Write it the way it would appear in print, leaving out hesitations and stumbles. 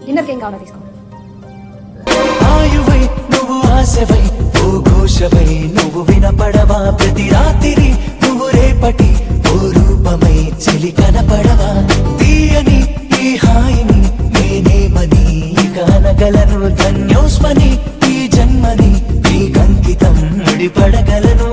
డిన్నర్కి ఏం కావాలో తీసుకో. ఆయువై నువ్వు ఆశవై ఓ ఘోషవై నువ్వు వినపడవా ప్రతి రాత్రి నువ్వు రేపటి ఓ రూపమై చెలి కనపడవా తీయని ఈ హాయిని నేనేమని కానగలను ధన్యోస్మని ఈ జన్మని ఈ కంకితం ముడిపడగలను